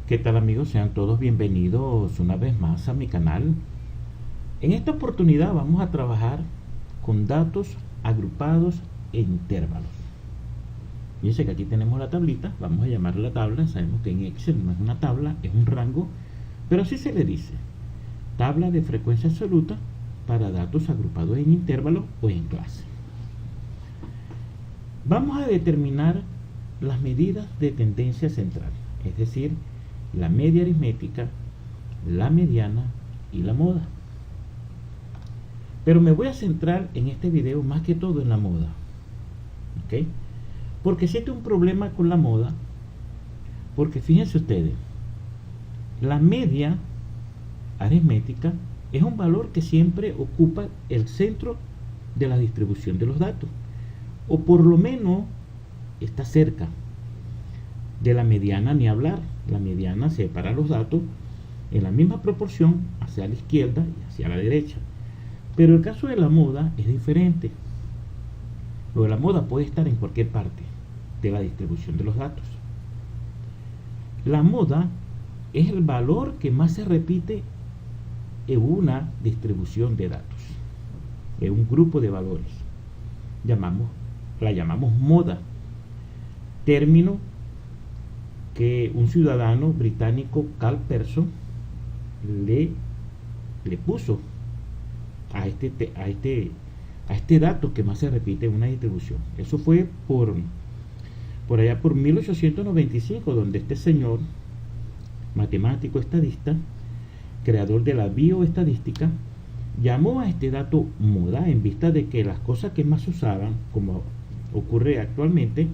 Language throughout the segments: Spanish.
¿Qué tal amigos? Sean todos bienvenidos una vez más a mi canal. En esta oportunidad vamos a trabajar con datos agrupados e intervalos. Fíjense que aquí tenemos la tablita, vamos a llamarla tabla. Sabemos que en Excel no es una tabla, es un rango, pero así se le dice: tabla de frecuencia absoluta para datos agrupados en intervalos o en clase. Vamos a determinar las medidas de tendencia central, es decir, la media aritmética, la mediana y la moda. Pero me voy a centrar en este video más que todo en la moda, ¿ok? Porque existe un problema con la moda, porque fíjense ustedes, la media aritmética es un valor que siempre ocupa el centro de la distribución de los datos, o por lo menos está cerca. De la mediana ni hablar. La mediana separa los datos en la misma proporción hacia la izquierda y hacia la derecha. Pero el caso de la moda es diferente. Lo de la moda puede estar en cualquier parte de la distribución de los datos. La moda es el valor que más se repite en una distribución de datos, en un grupo de valores. La llamamos moda, término que un ciudadano británico, Carl Pearson, le puso a este dato que más se repite en una distribución. Eso fue por allá por 1895, donde este señor, matemático estadista, creador de la bioestadística, llamó a este dato moda en vista de que las cosas que más se usaban, como ocurre actualmente,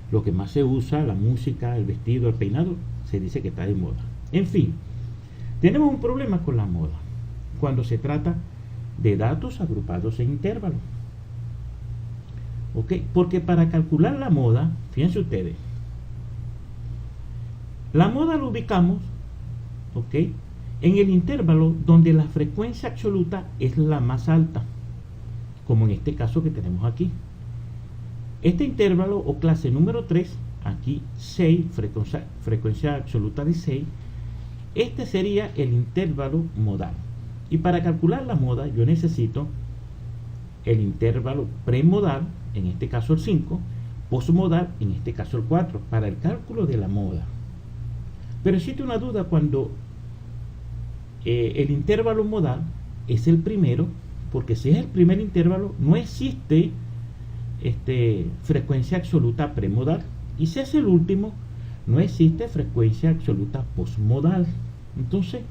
lo que más se usa, la música, el vestido, el peinado, se dice que está de moda. En fin, tenemos un problema con la moda cuando se trata de datos agrupados en intervalos. ¿Ok? Porque para calcular la moda, fíjense ustedes, la moda lo ubicamos, ¿ok?, en el intervalo donde la frecuencia absoluta es la más alta, como en este caso que tenemos aquí. Este intervalo o clase número 3, aquí 6, frecuencia absoluta de 6, este sería el intervalo modal. Y para calcular la moda yo necesito el intervalo premodal, en este caso el 5, postmodal, en este caso el 4, para el cálculo de la moda. Pero existe una duda cuando el intervalo modal es el primero, porque si es el primer intervalo no existe frecuencia absoluta premodal, y si es el último no existe frecuencia absoluta postmodal. Entonces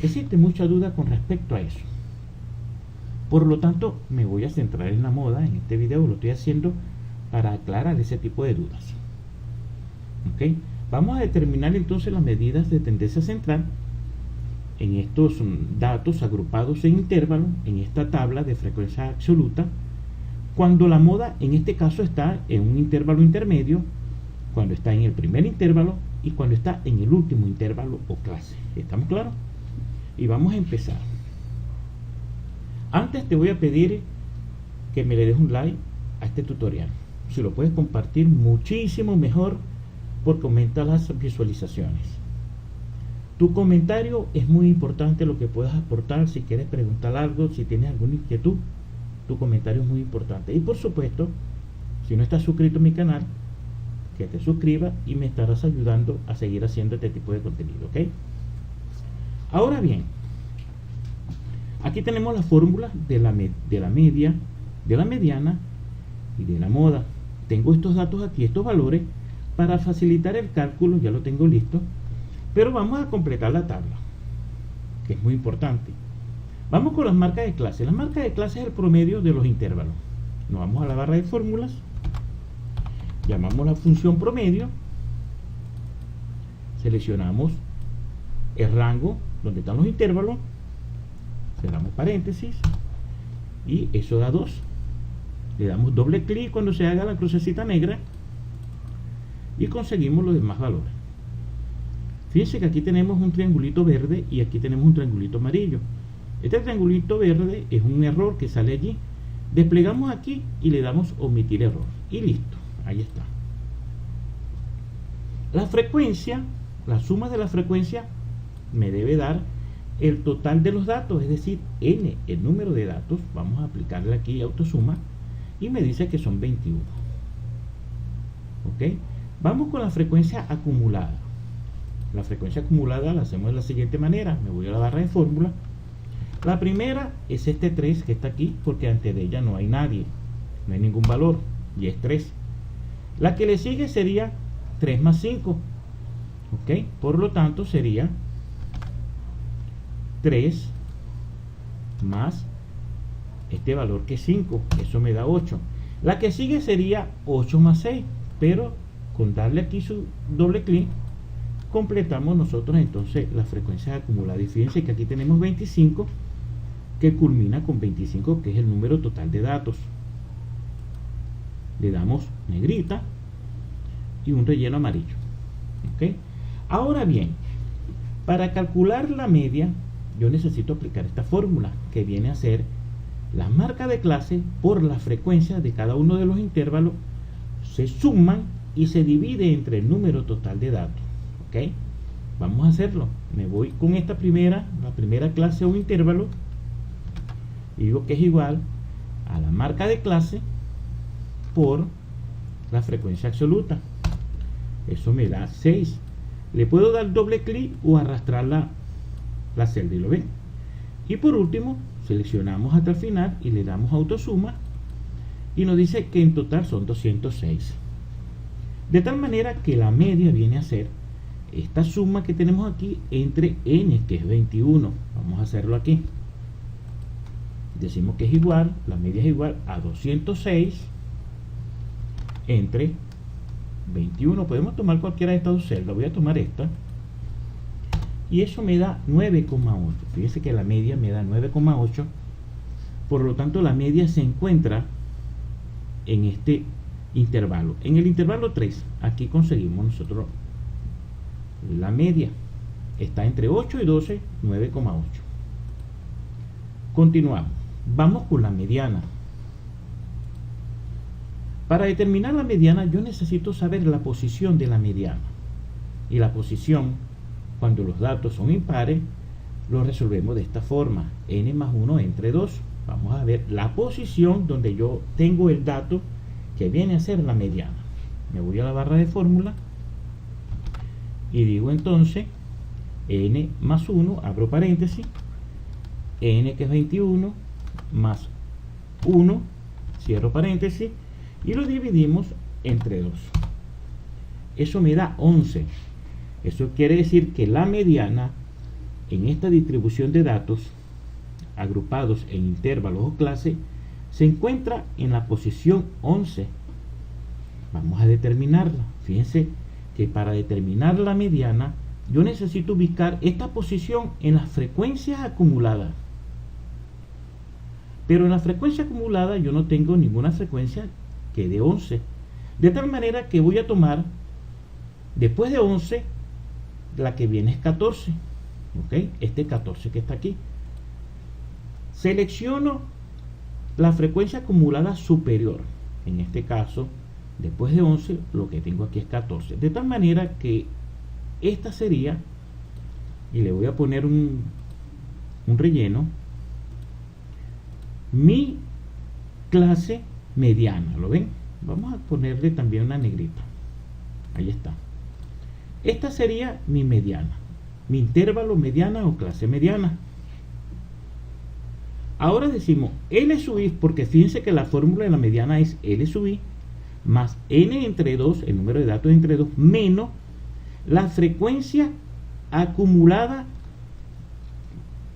existe mucha duda con respecto a eso. Por lo tanto me voy a centrar en la moda. En este video lo estoy haciendo para aclarar ese tipo de dudas. ¿Ok? Vamos a determinar entonces las medidas de tendencia central en estos datos agrupados en intervalos, en esta tabla de frecuencia absoluta, cuando la moda en este caso está en un intervalo intermedio, cuando está en el primer intervalo y cuando está en el último intervalo o clase. ¿Estamos claros? Y vamos a empezar. Antes te voy a pedir que me le des un like a este tutorial. Si lo puedes compartir, muchísimo mejor, porque aumenta las visualizaciones. Tu comentario es muy importante, lo que puedas aportar. Si quieres preguntar algo, si tienes alguna inquietud, tu comentario es muy importante. Y por supuesto, si no estás suscrito a mi canal, que te suscribas y me estarás ayudando a seguir haciendo este tipo de contenido, ¿ok? Ahora bien, aquí tenemos la fórmula de la media, de la mediana y de la moda. Tengo estos datos aquí, estos valores, para facilitar el cálculo. Ya lo tengo listo, pero vamos a completar la tabla, que es muy importante. Vamos con las marcas de clase. Las marcas de clase es el promedio de los intervalos. Nos vamos a la barra de fórmulas, llamamos la función promedio, seleccionamos el rango donde están los intervalos, cerramos paréntesis y eso da 2. Le damos doble clic cuando se haga la crucecita negra y conseguimos los demás valores. Fíjense que aquí tenemos un triangulito verde y aquí tenemos un triangulito amarillo. Este triangulito verde es un error que sale allí. Desplegamos aquí y le damos omitir error y listo, ahí está. La frecuencia la suma de la frecuencia me debe dar el total de los datos, es decir, n, el número de datos. Vamos a aplicarle aquí autosuma y me dice que son 21. ¿Ok? Vamos con la frecuencia acumulada. La frecuencia acumulada la hacemos de la siguiente manera. Me voy a la barra de fórmula. La primera es este 3 que está aquí, porque antes de ella no hay nadie, no hay ningún valor, y es 3. La que le sigue sería 3 más 5. ¿Ok? Por lo tanto sería 3 más este valor que es 5, eso me da 8. La que sigue sería 8 más 6, pero con darle aquí su doble clic completamos nosotros entonces las frecuencias acumuladas. Y fíjense que aquí tenemos 25 que culmina con 25, que es el número total de datos. Le damos negrita y un relleno amarillo. ¿Ok? Ahora bien, para calcular la media yo necesito aplicar esta fórmula, que viene a ser la marca de clase por la frecuencia de cada uno de los intervalos, se suman y se divide entre el número total de datos. ¿Ok? Vamos a hacerlo. Me voy con esta la primera clase o intervalo, y digo que es igual a la marca de clase por la frecuencia absoluta. Eso me da 6. Le puedo dar doble clic o arrastrar la celda y lo ven. Y por último seleccionamos hasta el final y le damos autosuma y nos dice que en total son 206. De tal manera que la media viene a ser esta suma que tenemos aquí entre n, que es 21. Vamos a hacerlo aquí. Decimos que es igual, la media es igual a 206 entre 21. Podemos tomar cualquiera de estas dos celdas. Voy a tomar esta. Y eso me da 9,8. Fíjense que la media me da 9,8. Por lo tanto, la media se encuentra en este intervalo. En el intervalo 3, aquí conseguimos nosotros la media. Está entre 8 y 12, 9,8. Continuamos. Vamos con la mediana. Para determinar la mediana, yo necesito saber la posición de la mediana. Y la posición, cuando los datos son impares, lo resolvemos de esta forma: n más 1 entre 2. Vamos a ver la posición donde yo tengo el dato que viene a ser la mediana. Me voy a la barra de fórmula y digo entonces n más 1, abro paréntesis, n que es 21 más 1, cierro paréntesis, y lo dividimos entre 2. Eso me da 11. Eso quiere decir que la mediana en esta distribución de datos agrupados en intervalos o clases se encuentra en la posición 11. Vamos a determinarla. Fíjense que para determinar la mediana yo necesito ubicar esta posición en las frecuencias acumuladas. Pero en la frecuencia acumulada yo no tengo ninguna frecuencia que dé 11. De tal manera que voy a tomar después de 11 la que viene es 14. ¿Ok? Este 14 que está aquí. Selecciono la frecuencia acumulada superior. En este caso, después de 11, lo que tengo aquí es 14. De tal manera que esta sería, y le voy a poner un relleno, mi clase mediana. ¿Lo ven? Vamos a ponerle también una negrita. Ahí está. Esta sería mi mediana, mi intervalo mediana o clase mediana. Ahora decimos L sub i, porque fíjense que la fórmula de la mediana es L sub i más n entre 2, el número de datos entre 2, menos la frecuencia acumulada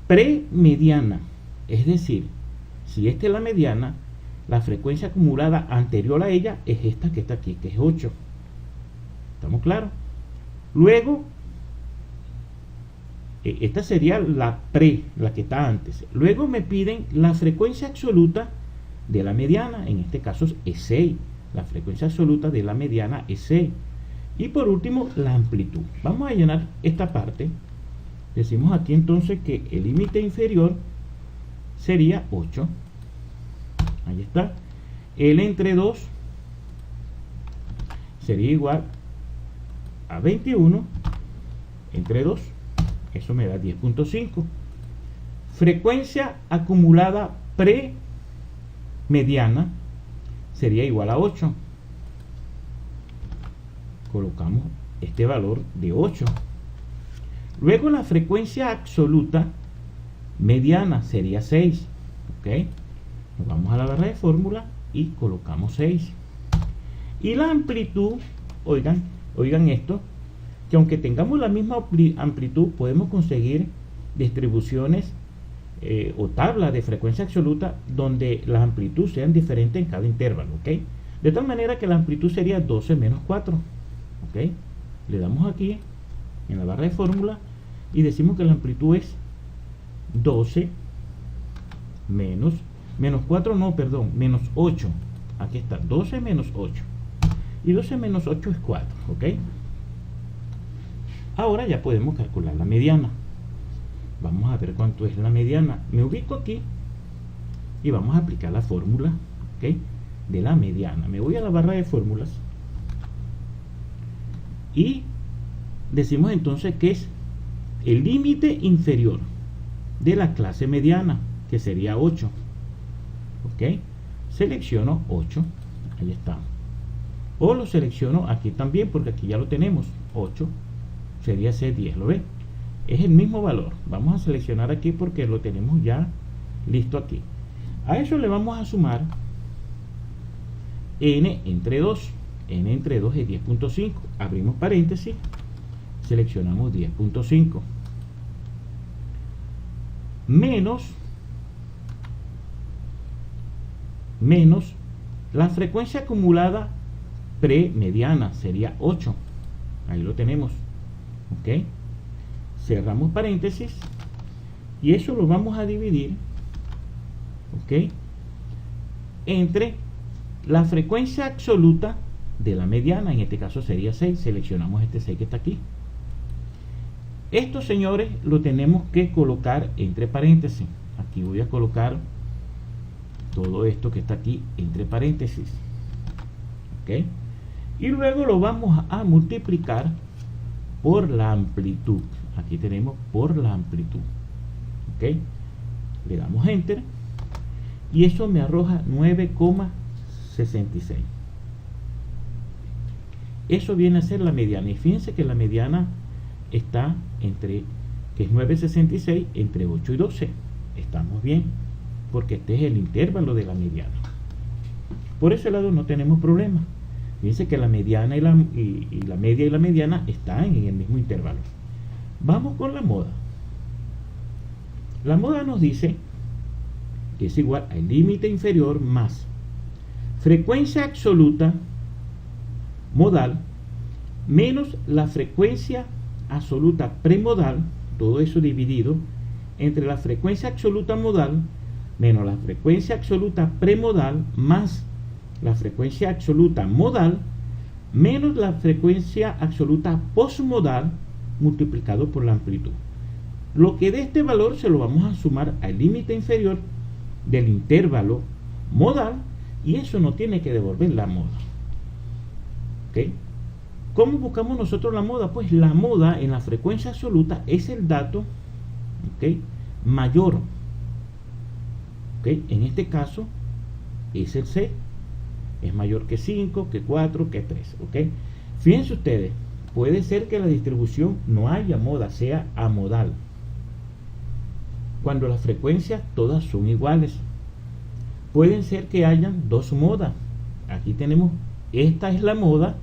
premediana. Es decir, si esta es la mediana, la frecuencia acumulada anterior a ella es esta que está aquí, que es 8. ¿Estamos claros? Luego, esta sería la que está antes. Luego me piden la frecuencia absoluta de la mediana, en este caso es 6. La frecuencia absoluta de la mediana es 6. Y por último, la amplitud. Vamos a llenar esta parte. Decimos aquí entonces que el límite inferior sería 8. Ahí está. L entre 2 sería igual a 21 entre 2. Eso me da 10.5. Frecuencia acumulada pre-mediana sería igual a 8. Colocamos este valor de 8. Luego la frecuencia absoluta mediana sería 6. ¿Ok? Nos vamos a la barra de fórmula y colocamos 6. Y la amplitud, oigan esto, que aunque tengamos la misma amplitud, podemos conseguir distribuciones o tablas de frecuencia absoluta donde las amplitudes sean diferentes en cada intervalo. ¿Ok? De tal manera que la amplitud sería 12 menos 4. ¿Ok? Le damos aquí en la barra de fórmula y decimos que la amplitud es 12 menos 4, no, perdón, menos 8. Aquí está, 12 menos 8. Y 12 menos 8 es 4. ¿Ok? Ahora ya podemos calcular la mediana. Vamos a ver cuánto es la mediana. Me ubico aquí y vamos a aplicar la fórmula, ¿ok?, de la mediana. Me voy a la barra de fórmulas y decimos entonces que es el límite inferior de la clase mediana, que sería 8. ¿Ok? Selecciono 8. Ahí está. O lo selecciono aquí también, porque aquí ya lo tenemos. 8 sería C10. ¿Lo ve? Es el mismo valor. Vamos a seleccionar aquí porque lo tenemos ya listo aquí. A eso le vamos a sumar n entre 2. N entre 2 es 10.5. Abrimos paréntesis. Seleccionamos 10.5. Menos la frecuencia acumulada premediana sería 8. Ahí lo tenemos. ¿Ok? Cerramos paréntesis y eso lo vamos a dividir, ¿ok?, entre la frecuencia absoluta de la mediana. En este caso sería 6. Seleccionamos este 6 que está aquí. Esto, señores, lo tenemos que colocar entre paréntesis. Aquí voy a colocar todo esto que está aquí entre paréntesis, ¿ok? Y luego lo vamos a multiplicar por la amplitud. Aquí tenemos por la amplitud. ¿Ok? Le damos enter y eso me arroja 9,66. Eso viene a ser la mediana. Y fíjense que la mediana está entre, que es 9,66 entre 8 y 12. Estamos bien, porque este es el intervalo de la mediana. Por ese lado no tenemos problema. Fíjense que la mediana y la media y la mediana están en el mismo intervalo. Vamos con la moda. La moda nos dice que es igual al límite inferior más frecuencia absoluta modal menos la frecuencia absoluta premodal, todo eso dividido entre la frecuencia absoluta modal menos la frecuencia absoluta premodal más la frecuencia absoluta modal menos la frecuencia absoluta postmodal multiplicado por la amplitud. Lo que de este valor se lo vamos a sumar al límite inferior del intervalo modal y eso no tiene que devolver la moda. ¿Ok? ¿Cómo buscamos nosotros la moda? Pues la moda en la frecuencia absoluta es el dato, ¿ok?, mayor. ¿Ok? En este caso es el C. Es mayor que 5, que 4, que 3. ¿Ok? Fíjense ustedes, puede ser que la distribución no haya moda, sea amodal, cuando las frecuencias todas son iguales. Pueden ser que hayan dos modas. Aquí tenemos, esta es la moda,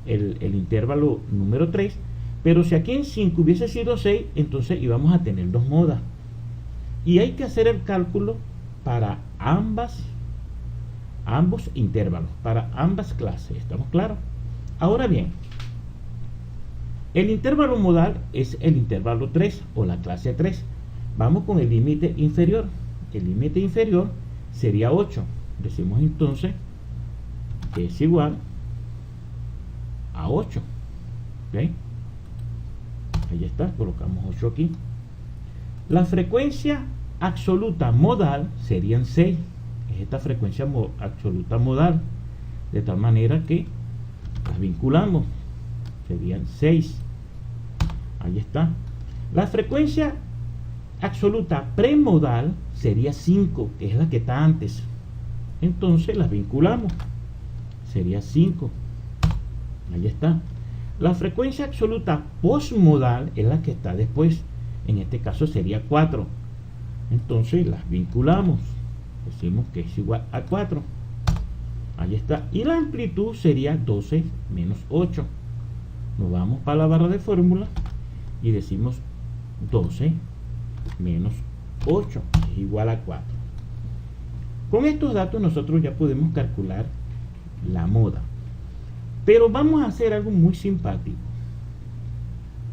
el intervalo número 3, pero si aquí en 5 hubiese sido 6, entonces íbamos a tener dos modas. Y hay que hacer el cálculo para ambos intervalos, para ambas clases. ¿Estamos claros? Ahora bien, el intervalo modal es el intervalo 3 o la clase 3. Vamos con el límite inferior. El límite inferior sería 8. Decimos entonces que es igual a 8. ¿Ok? Ahí está, colocamos 8 aquí. La frecuencia absoluta modal serían 6. Es esta frecuencia absoluta modal. De tal manera que las vinculamos. Serían 6. Ahí está. La frecuencia absoluta premodal sería 5, que es la que está antes. Entonces las vinculamos. Sería 5. Ahí está. La frecuencia absoluta postmodal es la que está después. En este caso sería 4. Entonces las vinculamos. Decimos que es igual a 4. Ahí está. Y la amplitud sería 12 menos 8. Nos vamos para la barra de fórmula y decimos 12 menos 8 es igual a 4. Con estos datos nosotros ya podemos calcular la moda. Pero vamos a hacer algo muy simpático.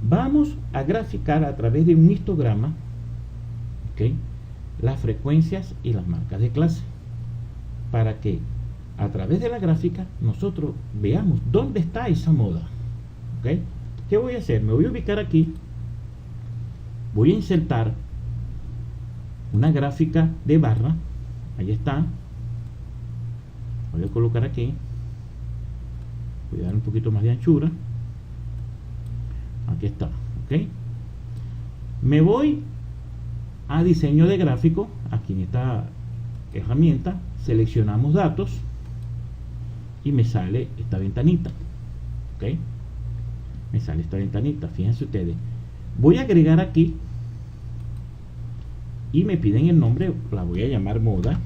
Vamos a graficar a través de un histograma, ¿okay?, las frecuencias y las marcas de clase, para que a través de la gráfica nosotros veamos dónde está esa moda. ¿Okay? ¿Qué voy a hacer? Me voy a ubicar aquí, voy a insertar una gráfica de barra. Ahí está. Voy a colocar aquí, voy a dar un poquito más de anchura. Aquí está. ¿Ok? Me voy a diseño de gráfico. Aquí en esta herramienta seleccionamos datos y me sale esta ventanita. ¿Ok? Me sale esta ventanita. Fíjense ustedes, voy a agregar aquí y me piden el nombre. La voy a llamar moda.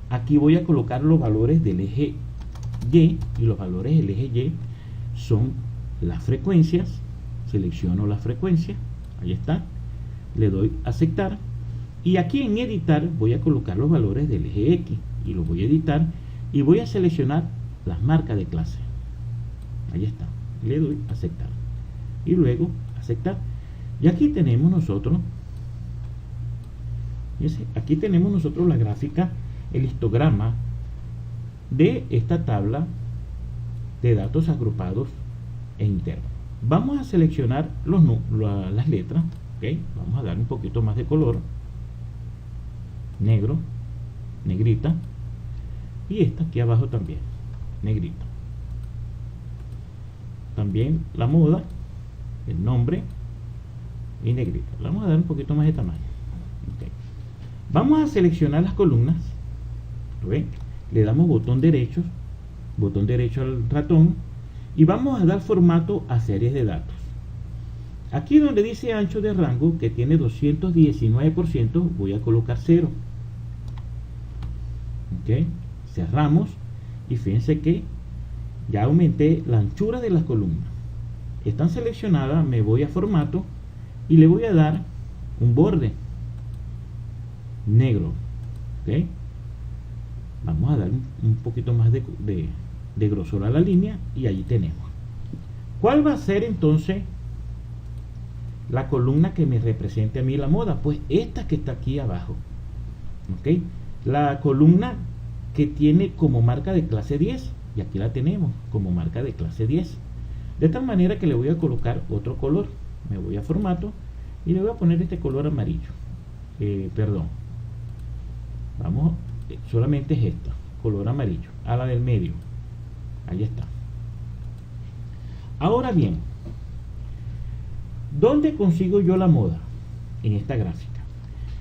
Aquí voy a colocar los valores del eje Y, y los valores del eje Y son las frecuencias. Selecciono la frecuencia. Ahí está. Le doy a aceptar. Y aquí en editar voy a colocar los valores del eje X y los voy a editar y voy a seleccionar las marcas de clase. Ahí está. Le doy a aceptar y luego aceptar. Y aquí tenemos nosotros, aquí tenemos nosotros la gráfica, el histograma de esta tabla de datos agrupados e intervalos. Vamos a seleccionar las letras. ¿Okay? Vamos a dar un poquito más de color, negro, negrita, y esta aquí abajo también, negrita. También la moda, el nombre y negrita. Le vamos a dar un poquito más de tamaño. Okay. Vamos a seleccionar las columnas. ¿Ven? Le damos botón derecho al ratón y vamos a dar formato a series de datos. Aquí donde dice ancho de rango, que tiene 219%, voy a colocar 0. ¿Okay? Cerramos y fíjense que ya aumenté la anchura de las columnas. Están seleccionadas. Me voy a formato y le voy a dar un borde negro. ¿Okay? Vamos a dar un poquito más de grosor a la línea y allí tenemos. ¿Cuál va a ser entonces la columna que me represente a mí la moda? Pues esta que está aquí abajo. ¿Okay? La columna que tiene como marca de clase 10. Y aquí la tenemos como marca de clase 10. De tal manera que le voy a colocar otro color. Me voy a formato y le voy a poner este color amarillo. Perdón. Vamos, solamente es esta, color amarillo, a la del medio. Ahí está. Ahora bien, ¿dónde consigo yo la moda? En esta gráfica.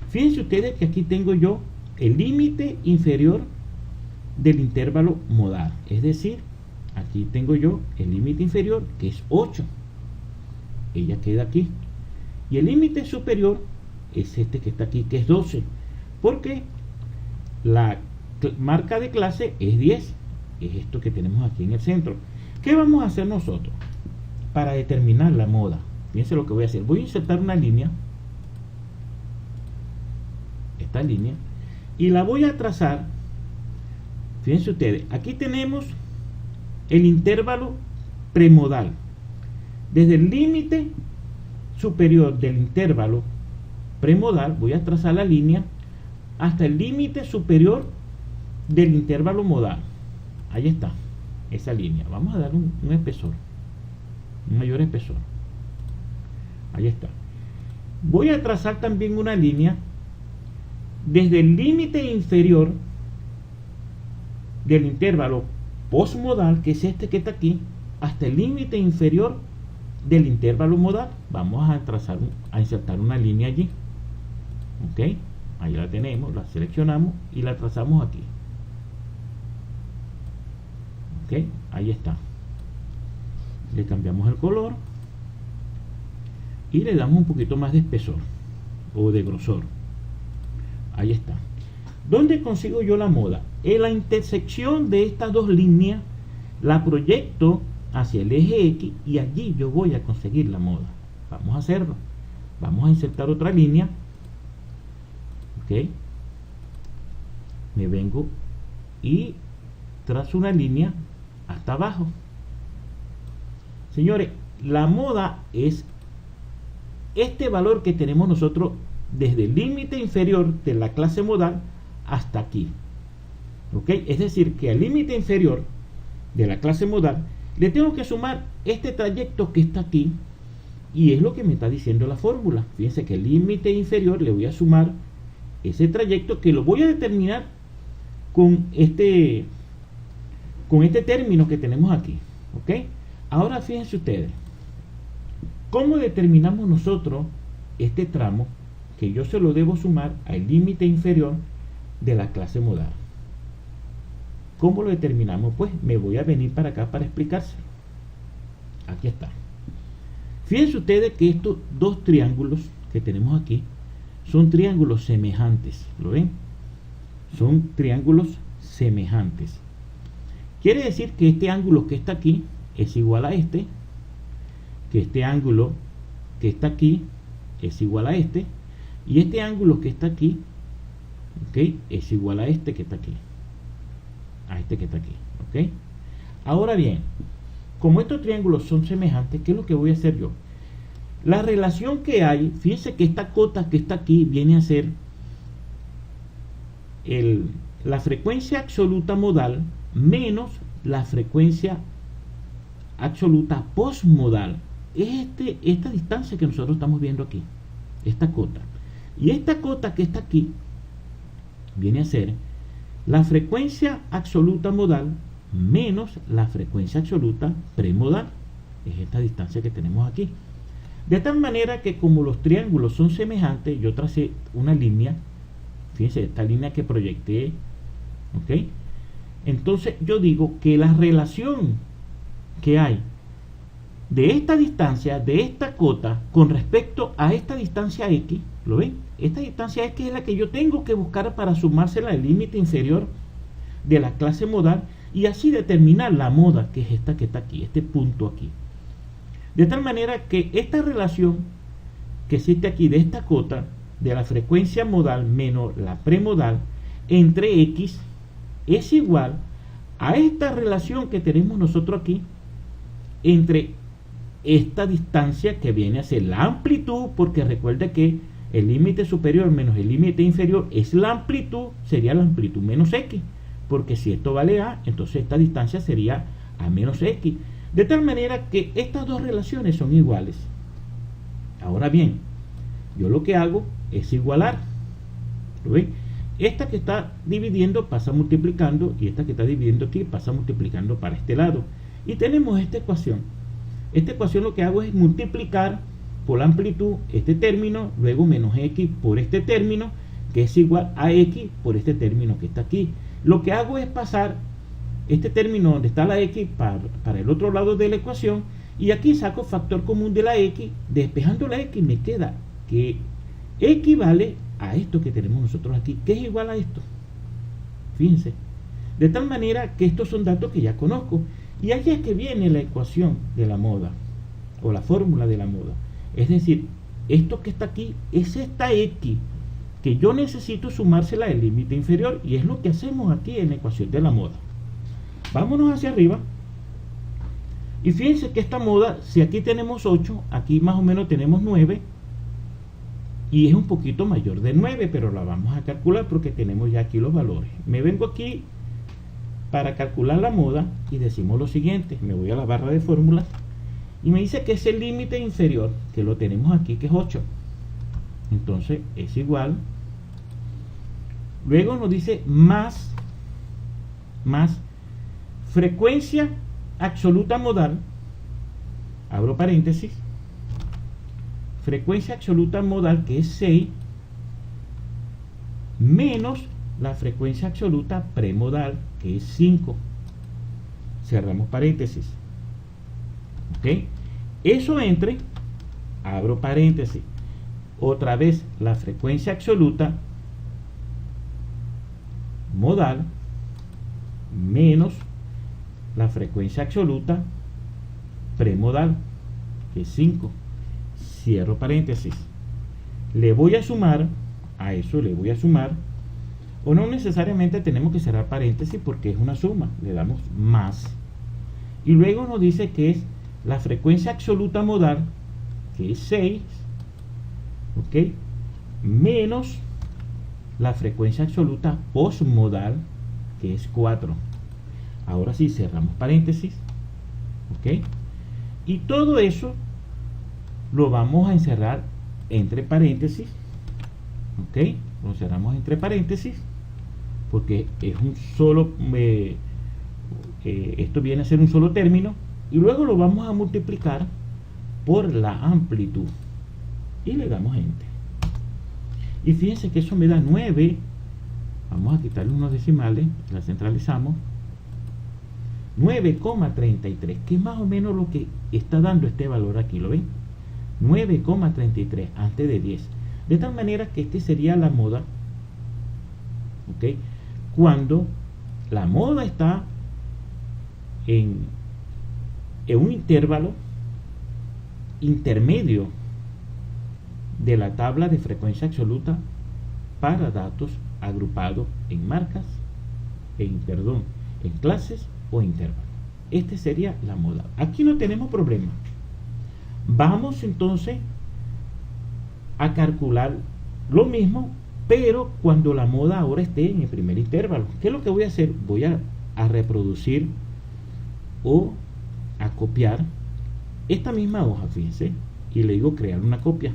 Fíjense ustedes que aquí tengo yo el límite inferior del intervalo modal, es decir, aquí tengo yo el límite inferior, que es 8. Ella queda aquí. Y el límite superior es este que está aquí, que es 12, porque la marca de clase es 10. Es esto que tenemos aquí en el centro. ¿Qué vamos a hacer nosotros para determinar la moda? Fíjense lo que voy a hacer. Voy a insertar una línea, esta línea, y la voy a trazar. Fíjense ustedes, aquí tenemos el intervalo premodal. Desde el límite superior del intervalo premodal, voy a trazar la línea hasta el límite superior del intervalo modal. Ahí está, esa línea. Vamos a dar un espesor, un mayor espesor. Ahí está. Voy a trazar también una línea desde el límite inferior del intervalo postmodal, que es este que está aquí, hasta el límite inferior del intervalo modal. Vamos a insertar una línea allí. Ok, ahí la tenemos, la seleccionamos y la trazamos aquí. Ok, ahí está. Le cambiamos el color y le damos un poquito más de espesor o de grosor. Ahí está. ¿Dónde consigo yo la moda? En la intersección de estas dos líneas la proyecto hacia el eje X y allí yo voy a conseguir la moda. Vamos a hacerlo. Vamos a insertar otra línea. Ok, me vengo y trazo una línea hasta abajo. Señores, la moda es este valor que tenemos nosotros desde el límite inferior de la clase modal hasta aquí. Ok, es decir que al límite inferior de la clase modal le tengo que sumar este trayecto que está aquí, y es lo que me está diciendo la fórmula. Fíjense que el límite inferior le voy a sumar ese trayecto, que lo voy a determinar con este término que tenemos aquí. ¿Ok? Ahora fíjense ustedes, ¿cómo determinamos nosotros este tramo que yo se lo debo sumar al límite inferior de la clase modal? ¿Cómo lo determinamos? Pues me voy a venir para acá para explicárselo. Aquí está. Fíjense ustedes que estos dos triángulos que tenemos aquí son triángulos semejantes. ¿Lo ven? Son triángulos semejantes. Quiere decir que este ángulo que está aquí es igual a este, que este ángulo que está aquí es igual a este, y este ángulo que está aquí, ¿ok?, es igual a este que está aquí, a este que está aquí. ¿Ok? Ahora bien, como estos triángulos son semejantes, ¿qué es lo que voy a hacer yo? La relación que hay, fíjense que esta cota que está aquí viene a ser la frecuencia absoluta modal menos la frecuencia absoluta postmodal. Es esta distancia que nosotros estamos viendo aquí, esta cota. Y esta cota que está aquí viene a ser la frecuencia absoluta modal menos la frecuencia absoluta premodal. Es esta distancia que tenemos aquí. De tal manera que como los triángulos son semejantes, yo tracé una línea. Fíjense, esta línea que proyecté. ¿Ok? Entonces yo digo que la relación que hay de esta distancia, de esta cota, con respecto a esta distancia X, ¿lo ven? Esta distancia X es la que yo tengo que buscar para sumársela al límite inferior de la clase modal y así determinar la moda, que es esta que está aquí, este punto aquí. De tal manera que esta relación que existe aquí de esta cota, de la frecuencia modal menos la premodal, entre X, es igual a esta relación que tenemos nosotros aquí entre esta distancia que viene a ser la amplitud, porque recuerda que el límite superior menos el límite inferior es la amplitud, sería la amplitud menos X, porque si esto vale A, entonces esta distancia sería A menos X. De tal manera que estas dos relaciones son iguales. Ahora bien, yo lo que hago es igualar. ¿Lo ven? Esta que está dividiendo pasa multiplicando, y esta que está dividiendo aquí pasa multiplicando para este lado. Y tenemos esta ecuación. Esta ecuación lo que hago es multiplicar por la amplitud este término, luego menos X por este término, que es igual a X por este término que está aquí. Lo que hago es pasar este término donde está la X para el otro lado de la ecuación, y aquí saco factor común de la X. Despejando la X me queda que equivale a esto que tenemos nosotros aquí, que es igual a esto. Fíjense. De tal manera que estos son datos que ya conozco. Y ahí es que viene la ecuación de la moda, o la fórmula de la moda. Es decir, esto que está aquí es esta X que yo necesito sumársela al límite inferior, y es lo que hacemos aquí en la ecuación de la moda. Vámonos hacia arriba. Y fíjense que esta moda, si aquí tenemos 8, aquí más o menos tenemos 9, y es un poquito mayor de 9, pero la vamos a calcular porque tenemos ya aquí los valores. Me vengo aquí para calcular la moda y decimos lo siguiente. Me voy a la barra de fórmulas y me dice que es el límite inferior, que lo tenemos aquí, que es 8. Entonces es igual. Luego nos dice más frecuencia absoluta modal. abro paréntesis, frecuencia absoluta modal, que es 6, menos la frecuencia absoluta premodal, que es 5. Cerramos paréntesis. ¿Ok? Eso entre, abro paréntesis, otra vez la frecuencia absoluta modal menos la frecuencia absoluta premodal, que es 5. Cierro paréntesis. Le voy a sumar, a eso le voy a sumar, o no necesariamente tenemos que cerrar paréntesis porque es una suma, le damos más. Y luego nos dice que es la frecuencia absoluta modal, que es 6, ¿ok? Menos la frecuencia absoluta postmodal, que es 4. Ahora sí, cerramos paréntesis, ¿ok? Y todo eso lo vamos a encerrar entre paréntesis, ¿ok? Lo cerramos entre paréntesis porque es un solo, esto viene a ser un solo término, y luego lo vamos a multiplicar por la amplitud y le damos enter. Y fíjense que eso me da 9. Vamos a quitarle unos decimales, la centralizamos. 9,33, que es más o menos lo que está dando este valor aquí, ¿lo ven? 9,33 antes de 10. De tal manera que este sería la moda, ¿ok? Cuando la moda está en un intervalo intermedio de la tabla de frecuencia absoluta para datos agrupados en marcas, en clases o intervalos. Este sería la moda. Aquí no tenemos problema. Vamos entonces a calcular lo mismo, pero cuando la moda ahora esté en el primer intervalo. ¿Qué es lo que voy a hacer? Voy a reproducir o a copiar esta misma hoja, fíjense, y le digo crear una copia.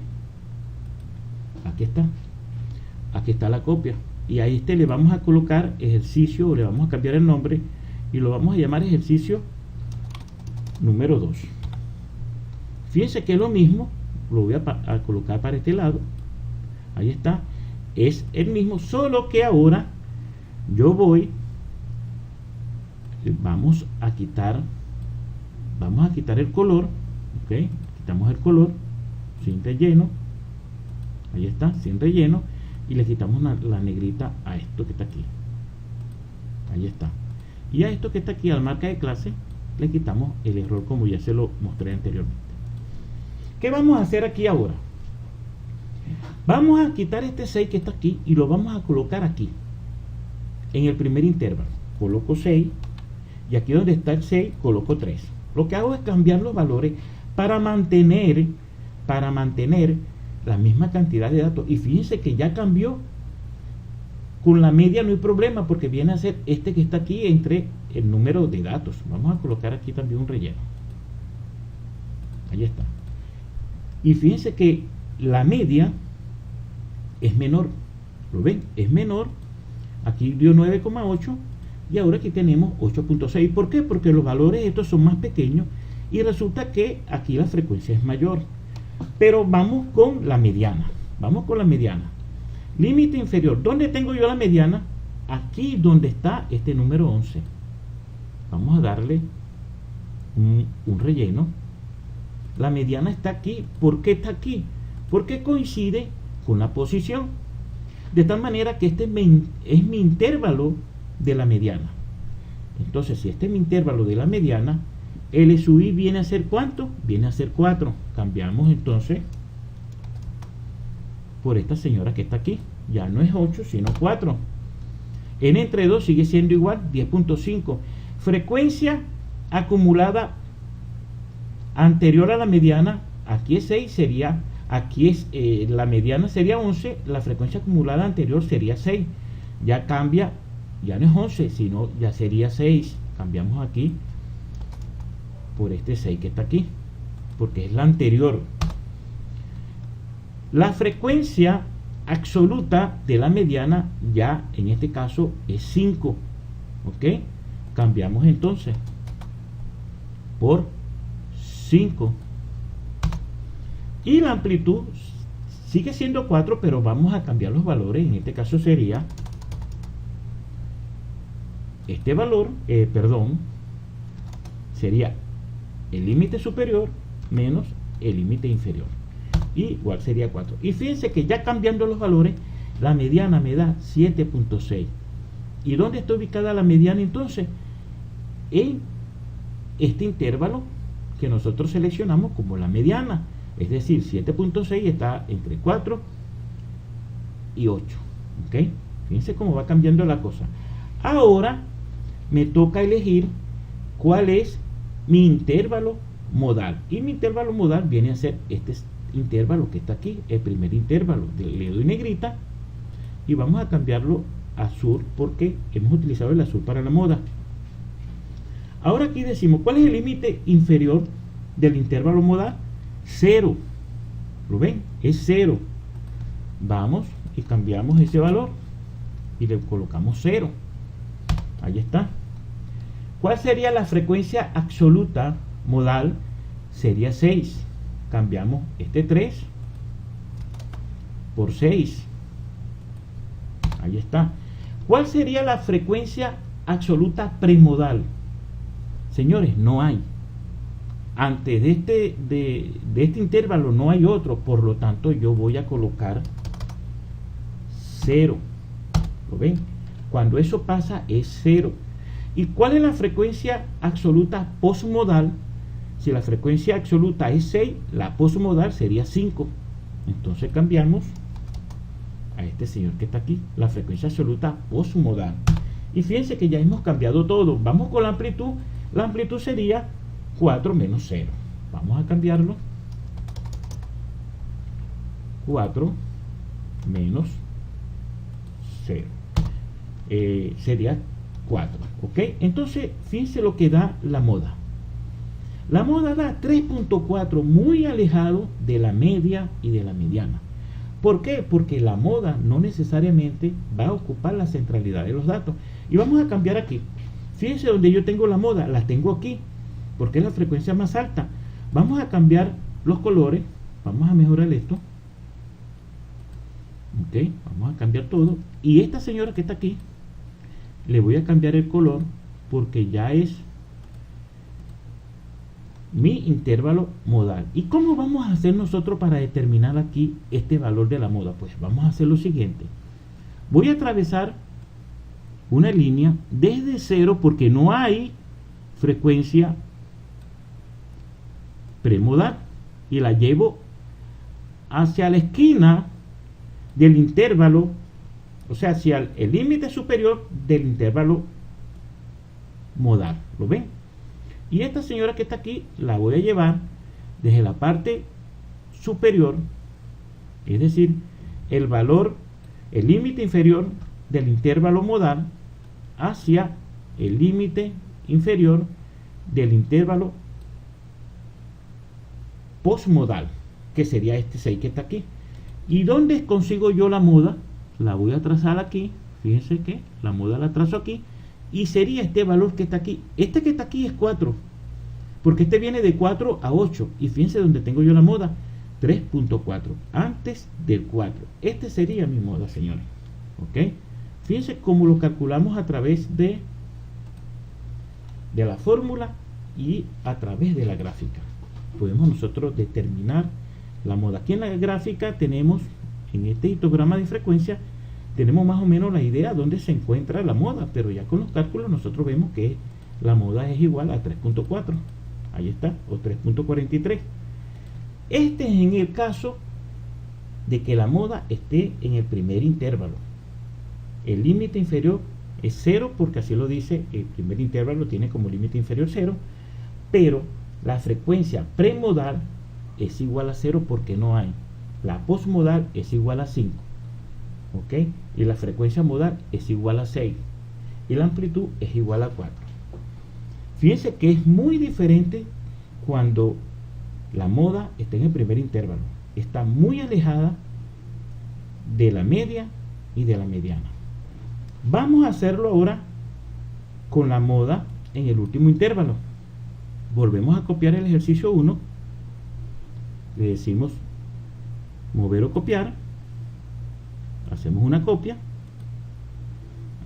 Aquí está la copia, y a este le vamos a colocar ejercicio, o le vamos a cambiar el nombre y lo vamos a llamar ejercicio número 2. Fíjense que es lo mismo, lo voy a colocar para este lado. Ahí está, es el mismo, solo que ahora yo vamos a quitar el color, ¿ok? Quitamos el color sin relleno, ahí está, sin relleno, y le quitamos la negrita a esto que está aquí, ahí está, y a esto que está aquí, al marca de clase, le quitamos el error como ya se lo mostré anteriormente. ¿Qué vamos a hacer aquí ahora? Vamos a quitar este 6 que está aquí y lo vamos a colocar aquí en el primer intervalo. Coloco 6 y aquí donde está el 6 coloco 3. Lo que hago es cambiar los valores para mantener la misma cantidad de datos. Y fíjense que ya cambió. Con la media no hay problema porque viene a ser este que está aquí entre el número de datos. Vamos a colocar aquí también un relleno. Ahí está. Y fíjense que la media es menor. ¿Lo ven? Es menor. Aquí dio 9,8 y ahora aquí tenemos 8,6. ¿Por qué? Porque los valores estos son más pequeños y resulta que aquí la frecuencia es mayor. Pero vamos con la mediana. Vamos con la mediana. Límite inferior. ¿Dónde tengo yo la mediana? Aquí donde está este número 11. Vamos a darle un relleno. La mediana está aquí. ¿Por qué está aquí? Porque coincide con la posición. De tal manera que este es mi intervalo de la mediana. Entonces, si este es mi intervalo de la mediana, el SUI viene a ser ¿cuánto? Viene a ser 4. Cambiamos entonces por esta señora que está aquí. Ya no es 8, sino 4. N entre 2 sigue siendo igual, 10.5. Frecuencia acumulada anterior a la mediana, aquí es 6, sería, aquí es la mediana sería 11, la frecuencia acumulada anterior sería 6. Ya cambia, ya no es 11, sino ya sería 6. Cambiamos aquí por este 6 que está aquí, porque es la anterior. La frecuencia absoluta de la mediana ya en este caso es 5. ¿Ok? Cambiamos entonces por 5. Y la amplitud sigue siendo 4, pero vamos a cambiar los valores. En este caso sería este valor, sería el límite superior menos el límite inferior. Igual sería 4. Y fíjense que ya cambiando los valores, la mediana me da 7.6. ¿Y dónde está ubicada la mediana entonces? En este intervalo que nosotros seleccionamos como la mediana. Es decir, 7.6 está entre 4 y 8. ¿Ok? Fíjense cómo va cambiando la cosa. Ahora me toca elegir cuál es mi intervalo modal. Y mi intervalo modal viene a ser este intervalo que está aquí, el primer intervalo. Le doy negrita y vamos a cambiarlo a azul porque hemos utilizado el azul para la moda. Ahora aquí decimos, ¿cuál es el límite inferior del intervalo modal? 0. ¿Lo ven? Es 0. Vamos y cambiamos ese valor y le colocamos 0. Ahí está. ¿Cuál sería la frecuencia absoluta modal? Sería 6. Cambiamos este 3 por 6. Ahí está. ¿Cuál sería la frecuencia absoluta premodal? Señores, no hay. Antes de este intervalo no hay otro, por lo tanto yo voy a colocar 0. ¿Lo ven? Cuando eso pasa es 0. ¿Y cuál es la frecuencia absoluta posmodal? Si la frecuencia absoluta es 6, la posmodal sería 5. Entonces cambiamos a este señor que está aquí, la frecuencia absoluta posmodal. Y fíjense que ya hemos cambiado todo. Vamos con la amplitud. La amplitud sería 4 menos 0. Vamos a cambiarlo. 4 menos 0. Sería 4. ¿Ok? Entonces, fíjense lo que da la moda. La moda da 3.4, muy alejado de la media y de la mediana. ¿Por qué? Porque la moda no necesariamente va a ocupar la centralidad de los datos. Y vamos a cambiar aquí. Fíjense donde yo tengo la moda, la tengo aquí, porque es la frecuencia más alta. Vamos a cambiar los colores. Vamos a mejorar esto. Ok, vamos a cambiar todo. Y esta señora que está aquí, le voy a cambiar el color porque ya es mi intervalo modal. ¿Y cómo vamos a hacer nosotros para determinar aquí este valor de la moda? Pues vamos a hacer lo siguiente. Voy a atravesar una línea desde 0 porque no hay frecuencia premodal y la llevo hacia la esquina del intervalo, o sea, hacia el límite superior del intervalo modal. ¿Lo ven? Y esta señora que está aquí la voy a llevar desde la parte superior, es decir, el valor, el límite inferior del intervalo modal hacia el límite inferior del intervalo posmodal, que sería este 6 que está aquí. ¿Y dónde consigo yo la moda? La voy a trazar aquí. Fíjense que la moda la trazo aquí. Y sería este valor que está aquí. Este que está aquí es 4. Porque este viene de 4 a 8. Y fíjense donde tengo yo la moda. 3.4. Antes del 4. Este sería mi moda, señores. ¿Ok? Fíjense cómo lo calculamos a través de la fórmula y a través de la gráfica. Podemos nosotros determinar la moda. Aquí en la gráfica tenemos, en este histograma de frecuencia, tenemos más o menos la idea dónde se encuentra la moda, pero ya con los cálculos nosotros vemos que la moda es igual a 3.4. Ahí está, o 3.43. Este es en el caso de que la moda esté en el primer intervalo. El límite inferior es 0 porque así lo dice, el primer intervalo tiene como límite inferior 0, pero la frecuencia premodal es igual a 0 porque no hay. La posmodal es igual a 5. ¿Ok? Y la frecuencia modal es igual a 6. Y la amplitud es igual a 4. Fíjense que es muy diferente cuando la moda está en el primer intervalo. Está muy alejada de la media y de la mediana. Vamos a hacerlo ahora con la moda en el último intervalo. Volvemos a copiar el ejercicio 1. Le decimos mover o copiar, hacemos una copia,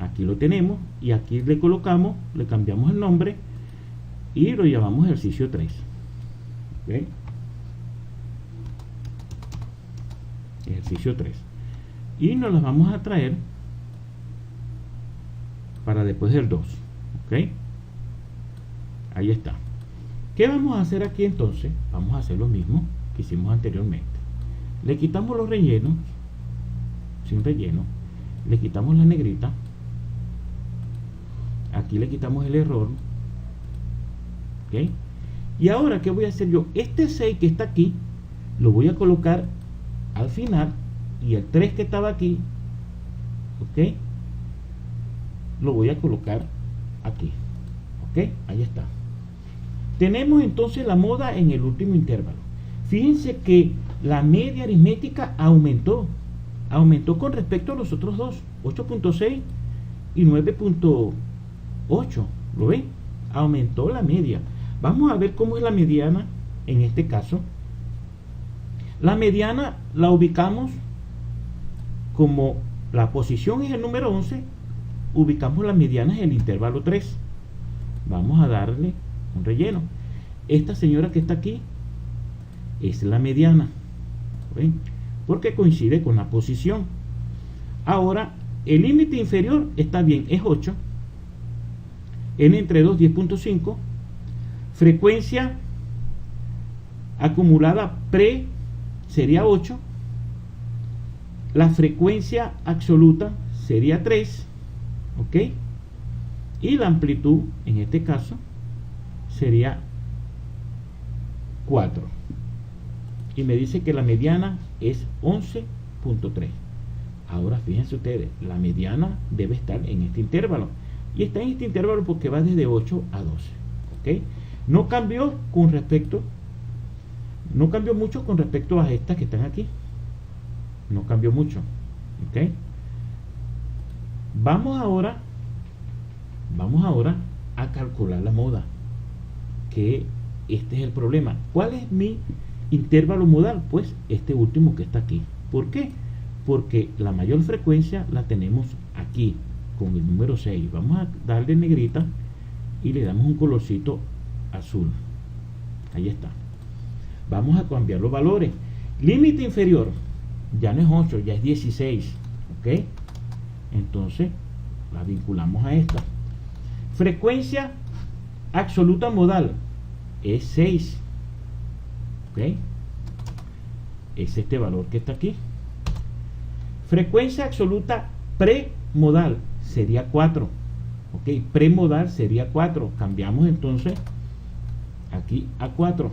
aquí lo tenemos y aquí le colocamos, le cambiamos el nombre y lo llamamos ejercicio 3. ¿Okay? Ejercicio 3, y nos las vamos a traer para después del 2. ¿Ok? Ahí está. ¿Qué vamos a hacer aquí entonces? Vamos a hacer lo mismo que hicimos anteriormente. Le quitamos los rellenos, sin relleno, le quitamos la negrita, aquí le quitamos el error. ¿Ok? Y ahora, ¿qué voy a hacer yo? Este 6 que está aquí lo voy a colocar al final, y el 3 que estaba aquí, ¿ok?, lo voy a colocar aquí. ¿Ok? Ahí está. Tenemos entonces la moda en el último intervalo. Fíjense que la media aritmética aumentó con respecto a los otros dos, 8.6 y 9.8. ¿Lo ven? Aumentó la media. Vamos a ver cómo es la mediana en este caso. La mediana la ubicamos como la posición es el número 11, ubicamos la mediana en el intervalo 3. Vamos a darle un relleno. Esta señora que está aquí es la mediana, ¿ven? Porque coincide con la posición. Ahora, el límite inferior está bien, es 8. N entre 2, 10.5. Frecuencia acumulada pre sería 8. La frecuencia absoluta sería 3. ¿Ok? Y la amplitud, en este caso, sería 4. Y me dice que la mediana es 11.3. Ahora fíjense ustedes, la mediana debe estar en este intervalo. Y está en este intervalo porque va desde 8 a 12. ¿Ok? No cambió mucho con respecto a estas que están aquí. No cambió mucho. ¿Ok? Vamos ahora a calcular la moda, que este es el problema. ¿Cuál es mi intervalo modal? Pues este último que está aquí. ¿Por qué? Porque la mayor frecuencia la tenemos aquí con el número 6. Vamos a darle negrita y le damos un colorcito azul. Ahí está. Vamos a cambiar los valores. Límite inferior ya no es 8, ya es 16. ¿Ok? Entonces la vinculamos a esta. Frecuencia absoluta modal es 6. ¿Ok? Es este valor que está aquí. Frecuencia absoluta premodal sería 4. ¿Ok? Premodal sería 4. Cambiamos entonces aquí a 4.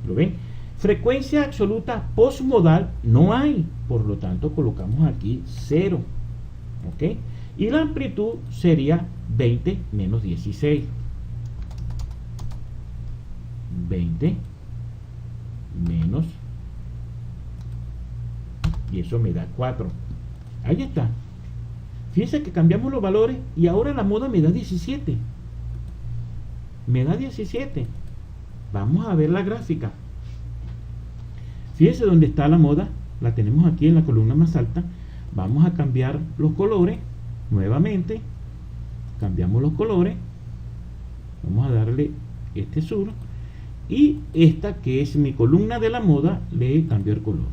¿Lo ven? Frecuencia absoluta postmodal no hay. Por lo tanto, colocamos aquí 0. ¿Ok? Y la amplitud sería 20 menos 16. 20 menos, y eso me da 4. Ahí está. Fíjense que cambiamos los valores y ahora la moda me da 17. Me da 17. Vamos a ver la gráfica. Fíjense dónde está la moda. La tenemos aquí en la columna más alta. Vamos a cambiar los colores nuevamente. Cambiamos los colores. Vamos a darle este azul. Y esta que es mi columna de la moda, le cambio el color.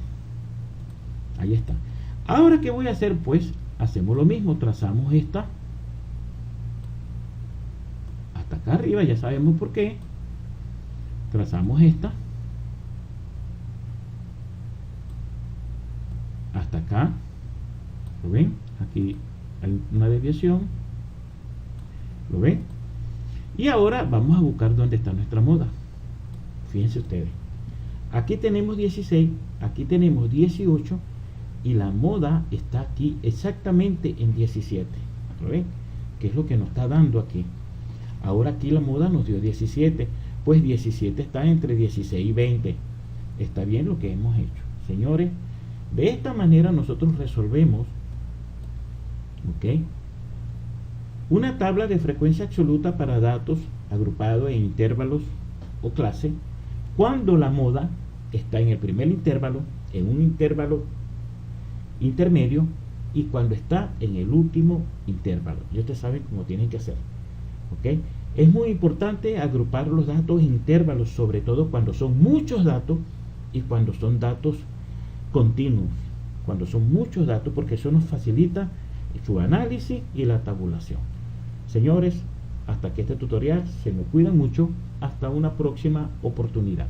Ahí está. Ahora, ¿qué voy a hacer? Pues hacemos lo mismo. Trazamos esta hasta acá arriba. Ya sabemos por qué. Trazamos esta hasta acá. ¿Lo ven? Aquí hay una desviación. ¿Lo ven? Y ahora vamos a buscar dónde está nuestra moda. Fíjense ustedes. Aquí tenemos 16, aquí tenemos 18 y la moda está aquí exactamente en 17. ¿Lo ven? ¿Qué es lo que nos está dando aquí? Ahora aquí la moda nos dio 17. Pues 17 está entre 16 y 20. Está bien lo que hemos hecho. Señores, de esta manera nosotros resolvemos, ¿ok?, una tabla de frecuencia absoluta para datos agrupados en intervalos o clase, cuando la moda está en el primer intervalo, en un intervalo intermedio y cuando está en el último intervalo. Y ustedes saben cómo tienen que hacer. ¿Ok? Es muy importante agrupar los datos en intervalos, sobre todo cuando son muchos datos y cuando son datos continuos. Cuando son muchos datos, porque eso nos facilita su análisis y la tabulación. Señores, hasta aquí este tutorial. Se me cuidan mucho. Hasta una próxima oportunidad.